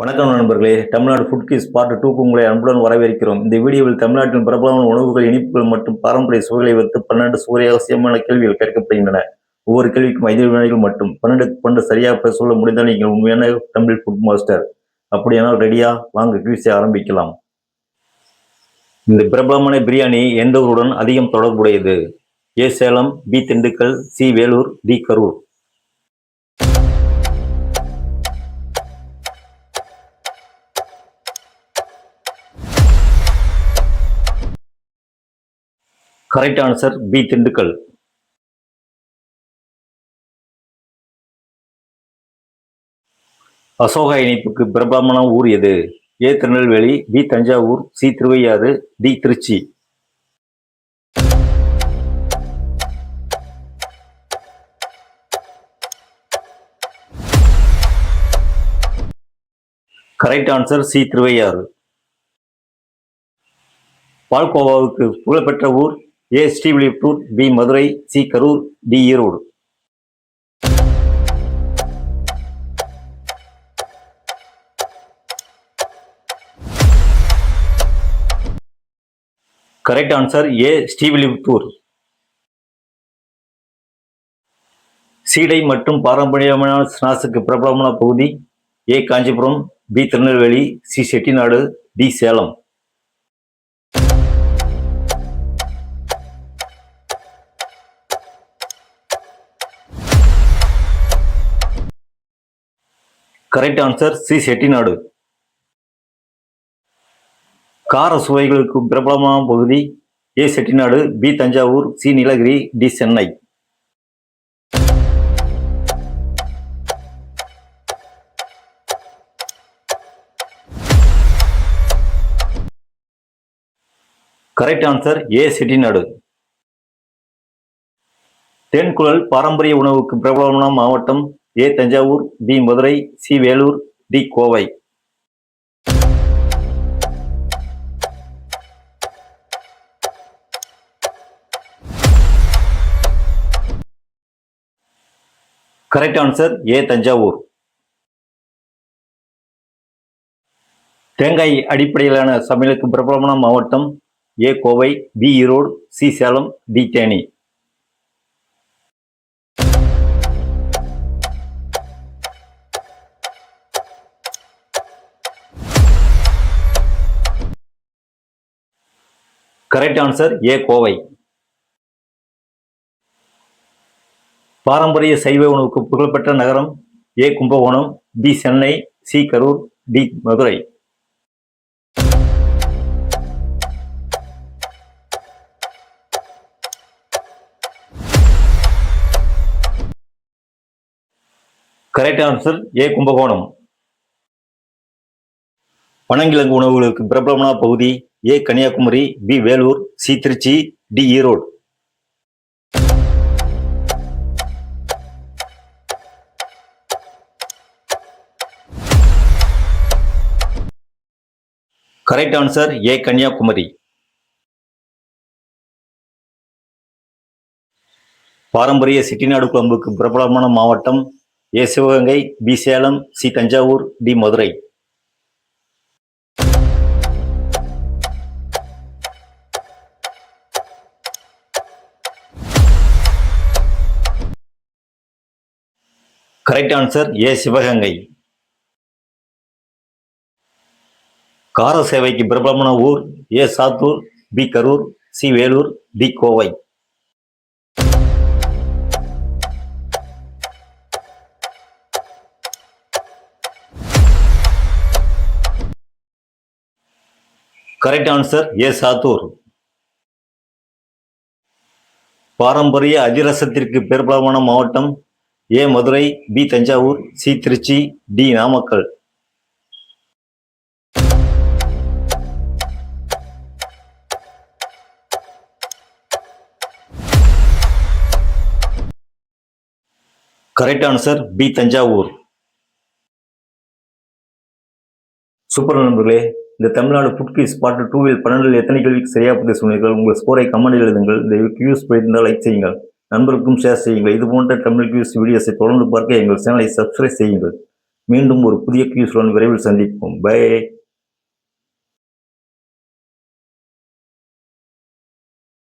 வணக்கம் நண்பர்களே, Tamil Nadu food quiz part 2க்கு உங்களை அன்புடன் வரவேற்கிறோம். இந்த வீடியோவில் தமிழ்நாட்டின் பிரபலமான உணவுகள், இனிப்புகள் மற்றும் பாரம்பரிய சுவைகளை வைத்து 12 சுவாரஸ்யமான கேள்விகள் கேட்கப்படுகின்றன. ஒவ்வொரு கேள்விக்கும் 5 வினாடிகள் மட்டும். 12க்கு 12 சரியாக சொல்ல முடிந்தால் நீங்கள் உண்மையான தமிழ் ஃபுட் மாஸ்டர். அப்படியானால் ரெடியா? வாங்க குயிஸை ஆரம்பிக்கலாம். இந்த பிரபலமான பிரியாணி எந்த ஊருடன் அதிகம் தொடர்புடையது? A Salem, B Dindigul, C Vellore, D Karur. Correct answer B Dindigul. Ashoka இனிப்புக்கு பிரபலமான ஊர் எது? A Tirunelveli, B Thanjavur, C Thiruvaiyaru, D Trichy. Correct answer C Thiruvaiyaru. பால்கோவாவுக்கு புகழ்பெற்ற ஊர்? A Srivilliputhur, B Madurai, C Karur, D Erode. Correct answer A Srivilliputhur. சீடை மற்றும் பாரம்பரியமான ஸ்நாக்ஸுக்கு பிரபலமான பகுதி? A Kanchipuram, B Tirunelveli, C Chettinad, D Salem. Correct answer C Chettinad. கார சுவைகளுக்கு பிரபலமான பகுதி? ஏ Chettinad, B Thanjavur, C Nilgiris, D Chennai. Correct answer A Chettinad. தேன்குழல் பாரம்பரிய உணவுக்கு பிரபலமான மாவட்டம்? A Thanjavur, B Madurai, C Vellore, D Kovai. Correct answer A Thanjavur. தேங்காய் அடிப்படையிலான சமையலுக்கு பிரபலமான மாவட்டம்? A Kovai, B Erode, C Salem, D Theni. Correct answer A Kovai. பாரம்பரிய சைவ உணவுக்கு புகழ்பெற்ற நகரம்? A Kumbakonam, B Chennai, C Karur, D Madurai. Correct answer A Kumbakonam. பனங்கிழங்கு உணவுகளுக்கு பிரபலமான பகுதி? A Kanyakumari, B Vellore, C Trichy, D Erode. Correct answer A Kanyakumari. பாரம்பரிய செட்டிநாடு குழம்புக்கு பிரபலமான மாவட்டம்? A Sivaganga, B Salem, C Thanjavur, D Madurai. Correct answer A Sivaganga. கார சேவைக்கு பிரபலமான ஊர்? A Sattur, B Karur, C Vellore, D Kovai. Correct answer A Sattur. பாரம்பரிய அதிரசத்திற்கு பிரபலமான மாவட்டம்? A Madurai, B Thanjavur, C Trichy, D Namakkal. Correct answer B Thanjavur. Super நண்பர்களே, இந்த தமிழ்நாடு ஃபுட் குயிஸ் பார்ட் 2ல் 12 எத்தனை கேள்விக்கு சரியாக பதில் சொன்னீர்கள்? உங்கள் ஸ்கோரை கமெண்ட் எழுதுங்கள். இந்த வியூஸ் பிடித்திருந்தால் லைக் செய்யுங்கள், நண்பருக்கும் ஷேர் செய்யுங்கள். இது போன்ற தமிழ் குயிஸ் வீடியோஸை தொடர்ந்து பார்க்க எங்கள் சேனலை சப்ஸ்கிரைப் செய்யுங்கள். மீண்டும் ஒரு புதிய கியூஸ்டன் விரைவில் சந்திப்போம். பை.